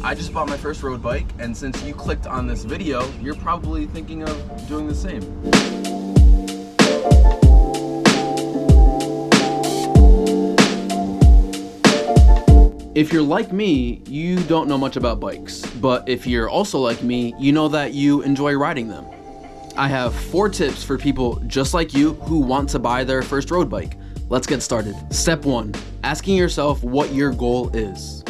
I just bought my first road bike, and since you clicked on this video, you're probably thinking of doing the same. If you're like me, you don't know much about bikes, but if you're also like me, you know that you enjoy riding them. I have 4 tips for people just like you who want to buy their first road bike. Let's get started. Step 1, asking yourself what your goal is.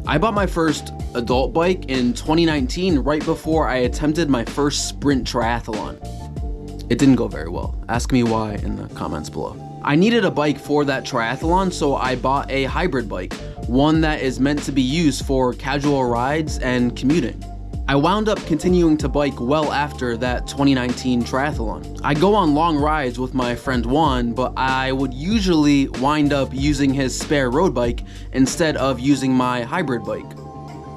I bought my first adult bike in 2019 right before I attempted my first sprint triathlon. It didn't go very well. Ask me why in the comments below. I needed a bike for that triathlon, so I bought a hybrid bike, one that is meant to be used for casual rides and commuting. I wound up continuing to bike well after that 2019 triathlon. I go on long rides with my friend Juan, but I would usually wind up using his spare road bike instead of using my hybrid bike.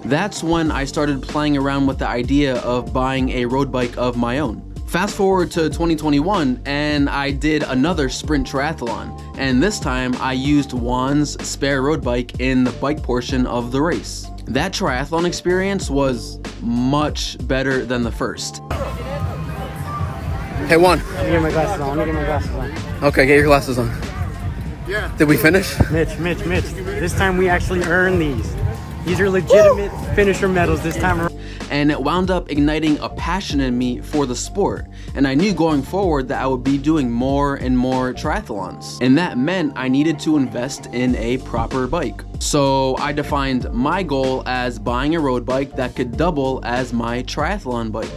That's when I started playing around with the idea of buying a road bike of my own. Fast forward to 2021 and I did another sprint triathlon, and this time I used Juan's spare road bike in the bike portion of the race. That triathlon experience was much better than the first. Hey Juan. Let me get my glasses on. Okay, get your glasses on. Yeah. Did we finish? Mitch. This time we actually earned these. These are legitimate finisher medals this time around. And it wound up igniting a passion in me for the sport. And I knew going forward that I would be doing more and more triathlons. And that meant I needed to invest in a proper bike. So I defined my goal as buying a road bike that could double as my triathlon bike.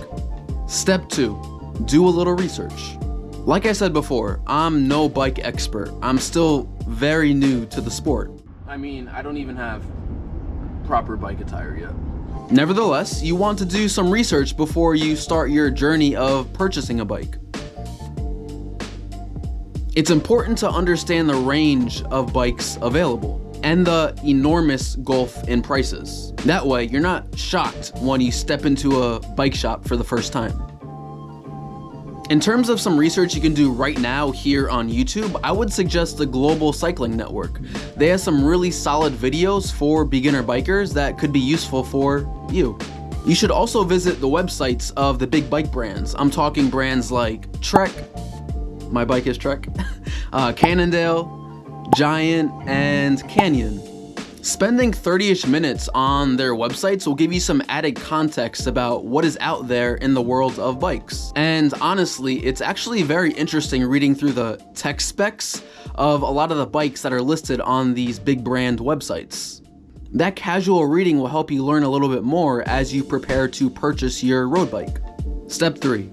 Step 2, do a little research. Like I said before, I'm no bike expert. I'm still very new to the sport. I mean, I don't even have proper bike attire yet. Nevertheless, you want to do some research before you start your journey of purchasing a bike. It's important to understand the range of bikes available and the enormous gulf in prices. That way, you're not shocked when you step into a bike shop for the first time. In terms of some research you can do right now here on YouTube, I would suggest the Global Cycling Network. They have some really solid videos for beginner bikers that could be useful for you. You should also visit the websites of the big bike brands. I'm talking brands like Trek, my bike is Trek, Cannondale, Giant, and Canyon. Spending 30-ish minutes on their websites will give you some added context about what is out there in the world of bikes. And honestly, it's actually very interesting reading through the tech specs of a lot of the bikes that are listed on these big brand websites. That casual reading will help you learn a little bit more as you prepare to purchase your road bike. Step 3,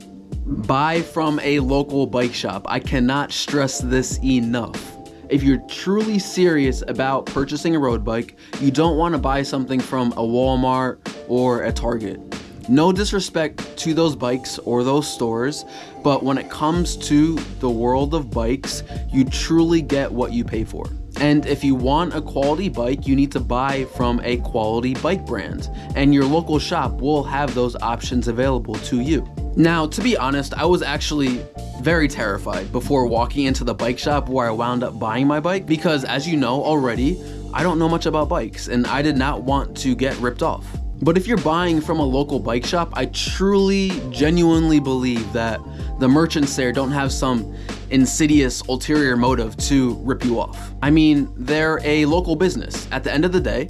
buy from a local bike shop. I cannot stress this enough. If you're truly serious about purchasing a road bike, you don't want to buy something from a Walmart or a Target. No disrespect to those bikes or those stores, but when it comes to the world of bikes, you truly get what you pay for. And if you want a quality bike, you need to buy from a quality bike brand, and your local shop will have those options available to you. Now, to be honest, I was actually very terrified before walking into the bike shop where I wound up buying my bike, because as you know already, I don't know much about bikes and I did not want to get ripped off. But if you're buying from a local bike shop, I truly, genuinely believe that the merchants there don't have some insidious ulterior motive to rip you off. I mean, they're a local business. At the end of the day,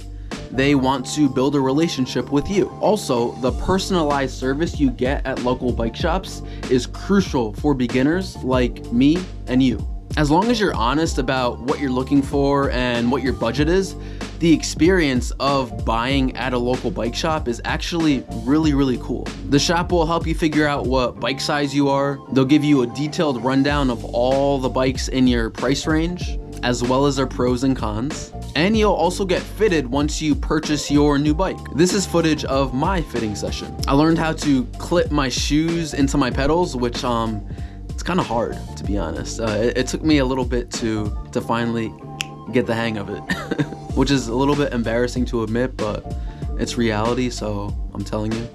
they want to build a relationship with you. Also, the personalized service you get at local bike shops is crucial for beginners like me and you. As long as you're honest about what you're looking for and what your budget is, the experience of buying at a local bike shop is actually really cool. The shop will help you figure out what bike size you are. They'll give you a detailed rundown of all the bikes in your price range, as well as their pros and cons. And you'll also get fitted once you purchase your new bike. This is footage of my fitting session. I learned how to clip my shoes into my pedals, which it's kind of hard, to be honest. It took me a little bit to finally get the hang of it, which is a little bit embarrassing to admit, but it's reality, so I'm telling you.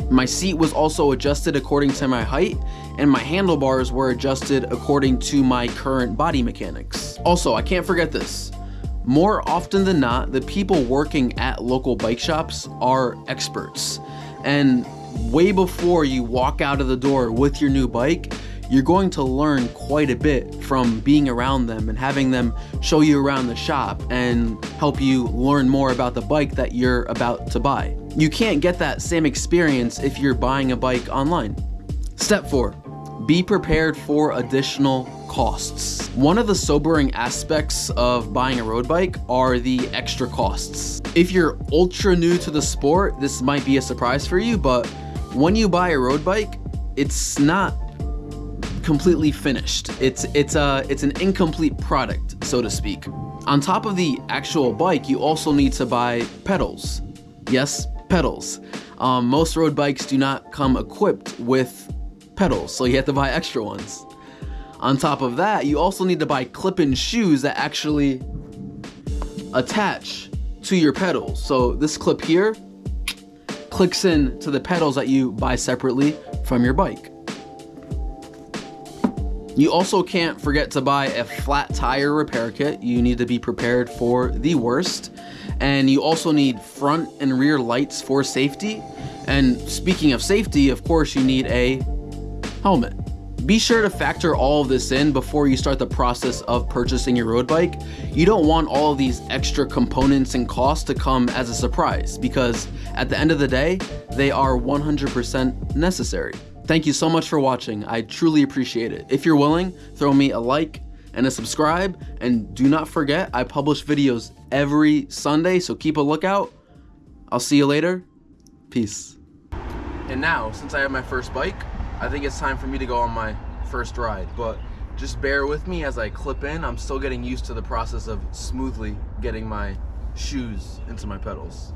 My seat was also adjusted according to my height, and my handlebars were adjusted according to my current body mechanics. Also, I can't forget this. More often than not, the people working at local bike shops are experts. And way before you walk out of the door with your new bike, you're going to learn quite a bit from being around them and having them show you around the shop and help you learn more about the bike that you're about to buy. You can't get that same experience if you're buying a bike online. Step 4, be prepared for additional costs. One of the sobering aspects of buying a road bike are the extra costs. If you're ultra new to the sport, this might be a surprise for you, but when you buy a road bike, it's not completely finished. It's an incomplete product, so to speak. On top of the actual bike, you also need to buy pedals. Yes, pedals. Most road bikes do not come equipped with pedals, so you have to buy extra ones. On top of that, you also need to buy clip-in shoes that actually attach to your pedals. So this clip here clicks in to the pedals that you buy separately from your bike. You also can't forget to buy a flat tire repair kit. You need to be prepared for the worst. And you also need front and rear lights for safety. And speaking of safety, of course, you need a helmet. Be sure to factor all of this in before you start the process of purchasing your road bike. You don't want all of these extra components and costs to come as a surprise, because at the end of the day, they are 100% necessary. Thank you so much for watching. I truly appreciate it. If you're willing, throw me a like and a subscribe, and do not forget, I publish videos every Sunday, so keep a lookout. I'll see you later. Peace. And now, since I have my first bike, I think it's time for me to go on my first ride, but just bear with me as I clip in. I'm still getting used to the process of smoothly getting my shoes into my pedals.